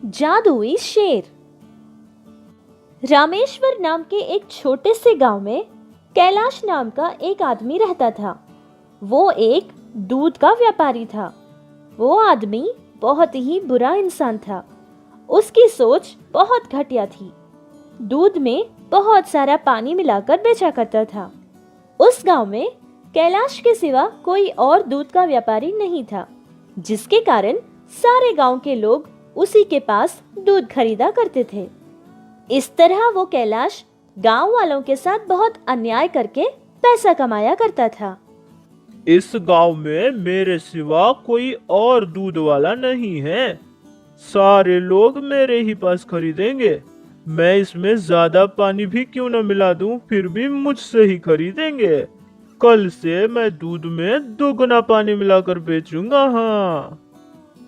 जादुई शेर। रामेश्वर नाम के एक छोटे से गांव में कैलाश नाम का एक आदमी रहता था। वो एक दूध का व्यापारी था। वो आदमी बहुत ही बुरा इंसान था। उसकी सोच बहुत घटिया थी। दूध में बहुत सारा पानी मिलाकर बेचा करता था। उस गांव में कैलाश के सिवा कोई और दूध का व्यापारी नहीं था, जिसके कारण सारे गांव के लोग उसी के पास दूध खरीदा करते थे। इस तरह वो कैलाश गांव वालों के साथ बहुत अन्याय करके पैसा कमाया करता था। इस गांव में मेरे सिवा कोई और दूध वाला नहीं है। सारे लोग मेरे ही पास खरीदेंगे। मैं इसमें ज्यादा पानी भी क्यों न मिला दूं, फिर भी मुझसे ही खरीदेंगे। कल से मैं दूध में दोगुना पानी मिलाकर बेचूंगा। हाँ,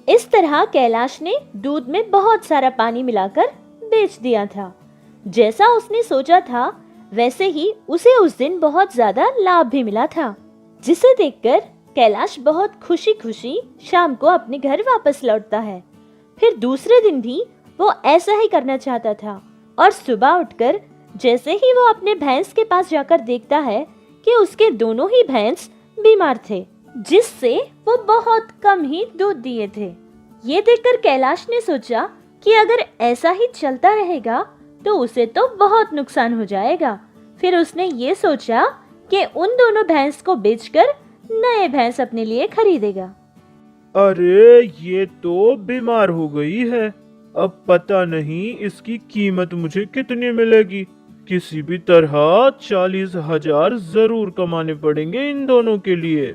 इस तरह कैलाश ने दूध में बहुत सारा पानी मिलाकर बेच दिया था। जैसा उसने सोचा था वैसे ही उसे उस दिन बहुत ज्यादा लाभ भी मिला था, जिसे देखकर कैलाश बहुत खुशी खुशी शाम को अपने घर वापस लौटता है। फिर दूसरे दिन भी वो ऐसा ही करना चाहता था और सुबह उठकर जैसे ही वो अपने भैंस के पास जाकर देखता है कि उसके दोनों ही भैंस बीमार थे, जिससे वो बहुत कम ही दूध दिए थे। ये देखकर कैलाश ने सोचा कि अगर ऐसा ही चलता रहेगा तो उसे तो बहुत नुकसान हो जाएगा। फिर उसने ये सोचा कि उन दोनों भैंस को बेचकर नए भैंस अपने लिए खरीदेगा। अरे ये तो बीमार हो गई है। अब पता नहीं इसकी कीमत मुझे कितनी मिलेगी। किसी भी तरह 40,000 जरूर कमाने पड़ेंगे इन दोनों के लिए।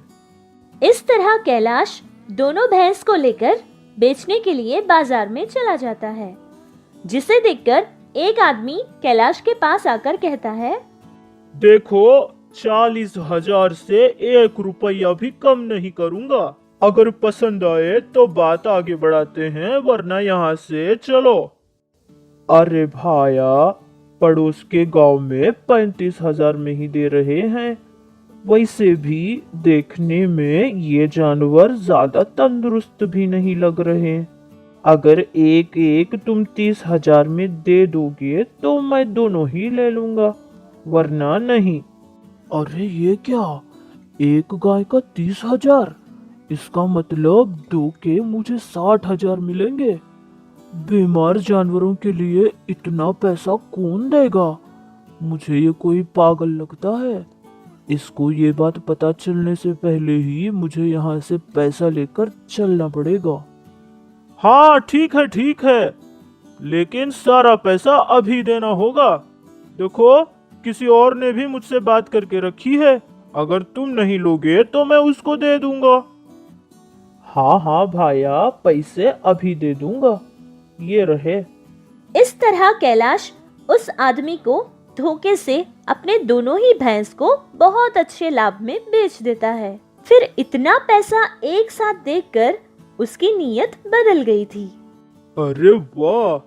इस तरह कैलाश दोनों भैंस को लेकर बेचने के लिए बाजार में चला जाता है, जिसे देखकर एक आदमी कैलाश के पास आकर कहता है, देखो, 40,000 से 1 रुपया भी कम नहीं करूंगा। अगर पसंद आए तो बात आगे बढ़ाते हैं, वरना यहाँ से चलो। अरे भाया, पड़ोस के गांव में 35,000 में ही दे रहे हैं। वैसे भी देखने में ये जानवर ज्यादा तंदुरुस्त भी नहीं लग रहे। अगर एक एक तुम 30,000 में दे दोगे तो मैं दोनों ही ले लूंगा, वरना नहीं। अरे ये क्या, एक गाय का 30,000? इसका मतलब दो के मुझे 60,000 मिलेंगे। बीमार जानवरों के लिए इतना पैसा कौन देगा? मुझे ये कोई पागल लगता है। इसको ये बात पता चलने से पहले ही मुझे यहाँ से पैसा लेकर चलना पड़ेगा। हाँ ठीक है, लेकिन सारा पैसा अभी देना होगा। देखो, किसी और ने भी मुझसे बात करके रखी है। अगर तुम नहीं लोगे तो मैं उसको दे दूंगा। हाँ भाया, पैसे अभी दे दूंगा, ये रहे। इस तरह कैलाश उस आदमी को धोखे से अपने दोनों ही भैंस को बहुत अच्छे लाभ में बेच देता है। फिर इतना पैसा एक साथ देखकर उसकी नीयत बदल गई थी। अरे वाह,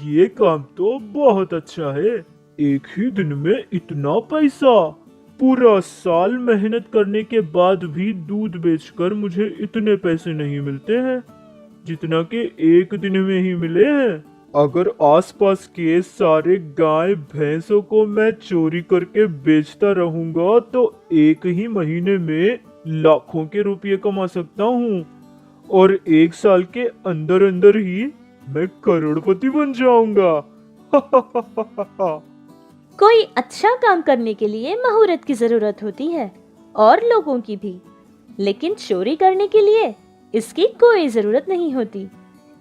ये काम तो बहुत अच्छा है। एक ही दिन में इतना पैसा। पूरा साल मेहनत करने के बाद भी दूध बेचकर मुझे इतने पैसे नहीं मिलते हैं जितना कि एक दिन में ही मिले हैं। अगर आसपास के सारे गाय भैंसों को मैं चोरी करके बेचता रहूंगा तो एक ही महीने में लाखों के रुपए कमा सकता हूँ, और एक साल के अंदर अंदर ही मैं करोड़पति बन जाऊंगा। कोई अच्छा काम करने के लिए महारत की जरूरत होती है और लोगों की भी, लेकिन चोरी करने के लिए इसकी कोई जरूरत नहीं होती।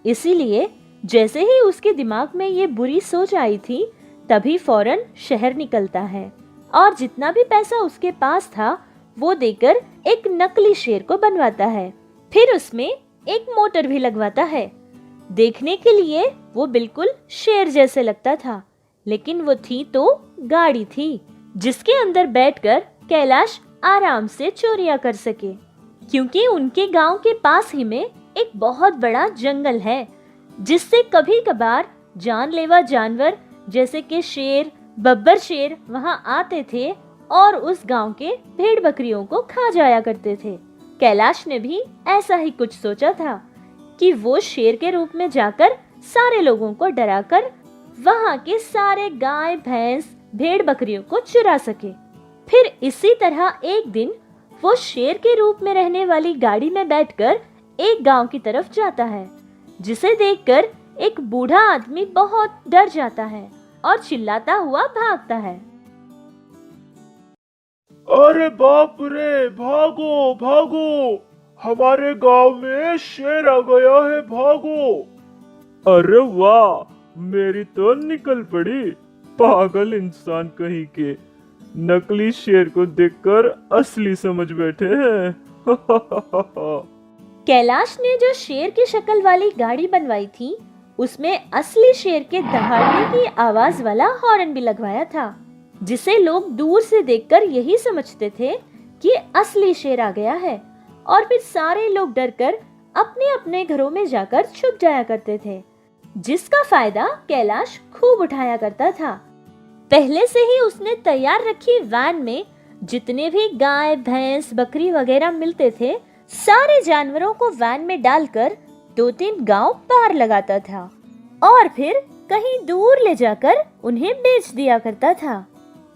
इसीलिए जैसे ही उसके दिमाग में ये बुरी सोच आई थी, तभी फौरन शहर निकलता है और जितना भी पैसा उसके पास था वो देकर एक नकली शेर को बनवाता है। फिर उसमें एक मोटर भी लगवाता है। देखने के लिए वो बिल्कुल शेर जैसे लगता था, लेकिन वो थी तो गाड़ी थी, जिसके अंदर बैठकर कैलाश आराम से चोरियां कर सके। क्योंकि उनके गांव के पास ही में एक बहुत बड़ा जंगल है, जिससे कभी कभार जानलेवा जानवर जैसे कि शेर, बब्बर शेर वहां आते थे और उस गांव के भेड़ बकरियों को खा जाया करते थे। कैलाश ने भी ऐसा ही कुछ सोचा था कि वो शेर के रूप में जाकर सारे लोगों को डराकर वहां के सारे गाय, भैंस, भेड़ बकरियों को चुरा सके। फिर इसी तरह एक दिन वो शेर के रूप में रहने वाली गाड़ी में बैठकर एक गांव की तरफ जाता है, जिसे देखकर एक बूढ़ा आदमी बहुत डर जाता है और चिल्लाता हुआ भागता है। अरे बाप रे, भागो भागो, हमारे गांव में शेर आ गया है, भागो। अरे वाह, मेरी तो निकल पड़ी। पागल इंसान कहीं के, नकली शेर को देखकर असली समझ बैठे हैं। कैलाश ने जो शेर की शक्ल वाली गाड़ी बनवाई थी, उसमें असली शेर के दहाड़ने की आवाज वाला हॉर्न भी लगवाया था, जिसे लोग दूर से देखकर यही समझते थे कि असली शेर आ गया है। और फिर सारे लोग डरकर अपने अपने घरों में जाकर छुप जाया करते थे, जिसका फायदा कैलाश खूब उठाया करता था। पहले से ही उसने तैयार रखी वैन में जितने भी गाय, भैंस, बकरी वगैरह मिलते थे, सारे जानवरों को वैन में डालकर 2-3 गांव पार लगाता था और फिर कहीं दूर ले जाकर उन्हें बेच दिया करता था।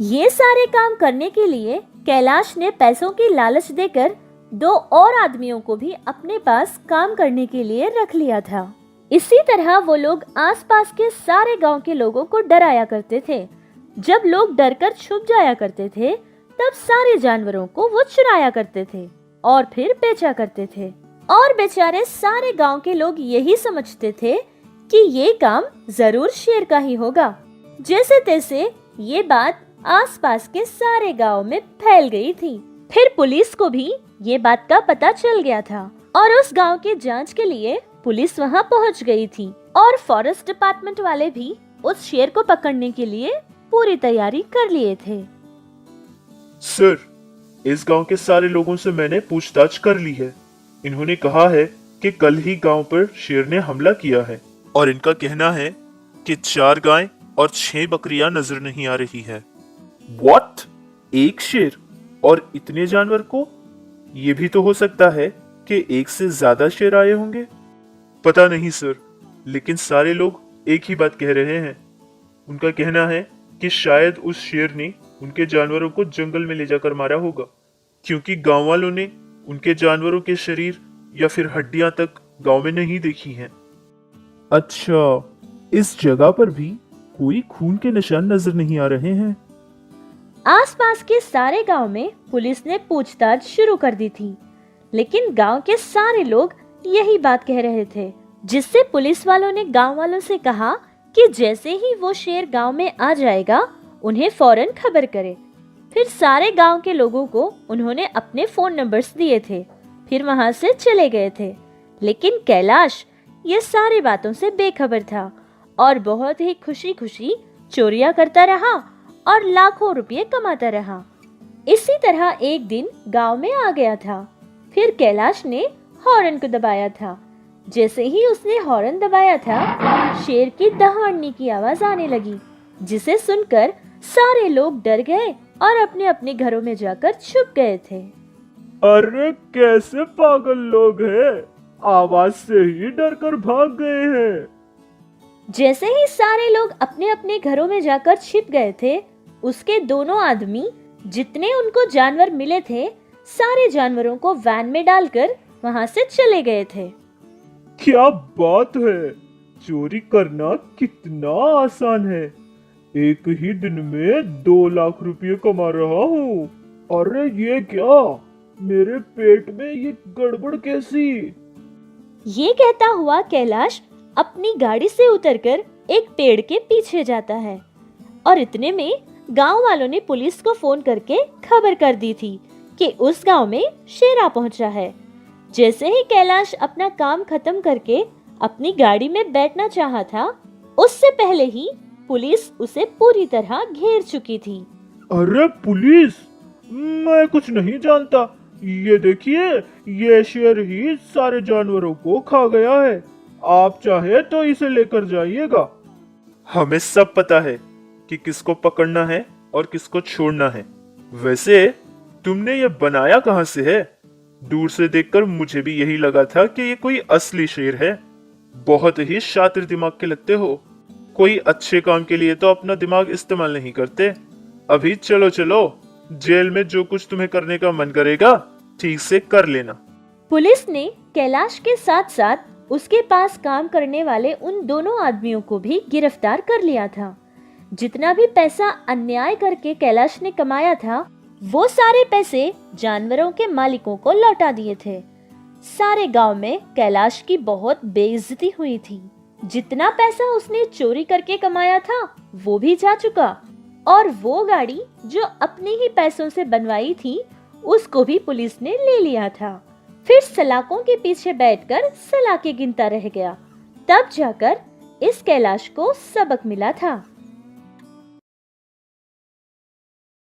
ये सारे काम करने के लिए कैलाश ने पैसों की लालच देकर 2 और आदमियों को भी अपने पास काम करने के लिए रख लिया था। इसी तरह वो लोग आसपास के सारे गांव के लोगों को डराया करते थे। जब लोग डरकर छुप जाया करते थे, तब सारे जानवरों को वो चुराया करते थे और फिर बेचा करते थे। और बेचारे सारे गांव के लोग यही समझते थे कि ये काम जरूर शेर का ही होगा। जैसे तैसे ये बात आसपास के सारे गांव में फैल गई थी। फिर पुलिस को भी ये बात का पता चल गया था और उस गांव की जांच के लिए पुलिस वहां पहुंच गई थी और फॉरेस्ट डिपार्टमेंट वाले भी उस शेर को पकड़ने के लिए पूरी तैयारी कर लिए थे। सर, इस गांव के सारे लोगों से मैंने पूछताछ कर ली है। इन्होंने कहा है कि कल ही गांव पर शेर ने हमला किया है और इनका कहना है कि 4 गाय और 6 बकरियां नजर नहीं आ रही है। What? एक शेर और इतने जानवर को? ये भी तो हो सकता है कि एक से ज्यादा शेर आए होंगे। पता नहीं सर, लेकिन सारे लोग एक ही बात कह रहे हैं। उनका कहना है कि शायद उस शेर ने उनके जानवरों को जंगल में ले जाकर मारा होगा, क्योंकि गांव वालों ने उनके जानवरों के शरीर या फिर हड्डियां तक गांव में नहीं देखी हैं। अच्छा, इस जगह पर भी कोई खून के निशान नजर नहीं आ रहे हैं। आसपास के सारे गांव में पुलिस ने पूछताछ शुरू कर दी थी, लेकिन गांव के सारे लोग यही बात कह रहे थे, जिससे पुलिस वालों ने गांव वालों से कहा कि जैसे ही वो शेर गांव में आ जाएगा, उन्हें फौरन खबर करे। फिर सारे गांव के लोगों को उन्होंने अपने फोन नंबर्स दिए थे, फिर वहां से चले गए थे। लेकिन कैलाश ये सारी बातों से बेखबर था और बहुत ही खुशी खुशी चोरियां करता रहा और लाखों रुपए कमाता रहा। इसी तरह एक दिन गांव में आ गया था। फिर कैलाश ने हॉर्न को दबाया था। जैसे ही उसने हॉर्न दबाया था, शेर की दहाड़ने की आवाज आने लगी, जिसे सुनकर सारे लोग डर गए और अपने अपने घरों में जाकर छुप गए थे। अरे कैसे पागल लोग हैं, आवाज से ही डरकर भाग गए हैं। जैसे ही सारे लोग अपने अपने घरों में जाकर छिप गए थे, उसके दोनों आदमी जितने उनको जानवर मिले थे, सारे जानवरों को वैन में डालकर वहां से चले गए थे। क्या बात है, चोरी करना कितना आसान है। एक ही दिन में 2 लाख रुपए कमा रहा हूँ। अरे ये क्या, मेरे पेट में ये गड़बड़ कैसी? ये कहता हुआ कैलाश अपनी गाड़ी से उतरकर एक पेड़ के पीछे जाता है और इतने में गांव वालों ने पुलिस को फोन करके खबर कर दी थी कि उस गांव में शेर आ पहुंचा है। जैसे ही कैलाश अपना काम खत्म करके अपनी गाड़ी में बैठना चाहा था, उससे पहले ही पुलिस उसे पूरी तरह घेर चुकी थी। अरे पुलिस, मैं कुछ नहीं जानता। ये देखिए, ये शेर ही सारे जानवरों को खा गया है। आप चाहे तो इसे लेकर जाइएगा। हमें सब पता है कि किसको पकड़ना है और किसको छोड़ना है। वैसे तुमने ये बनाया कहां से है? दूर से देखकर मुझे भी यही लगा था कि ये कोई असली शेर है। बहुत ही शातिर दिमाग के लगते हो। कोई अच्छे काम के लिए तो अपना दिमाग इस्तेमाल नहीं करते। अभी चलो चलो, जेल में जो कुछ तुम्हें करने का मन करेगा ठीक से कर लेना। पुलिस ने कैलाश के साथ साथ उसके पास काम करने वाले उन दोनों आदमियों को भी गिरफ्तार कर लिया था। जितना भी पैसा अन्याय करके कैलाश ने कमाया था, वो सारे पैसे जानवरों के मालिकों को लौटा दिए थे। सारे गांव में कैलाश की बहुत बेइज्जती हुई थी। जितना पैसा उसने चोरी करके कमाया था वो भी जा चुका, और वो गाड़ी जो अपने ही पैसों से बनवाई थी उसको भी पुलिस ने ले लिया था। फिर सलाखों के पीछे बैठकर सलाखें गिनता रह गया। तब जाकर इस कैलाश को सबक मिला था।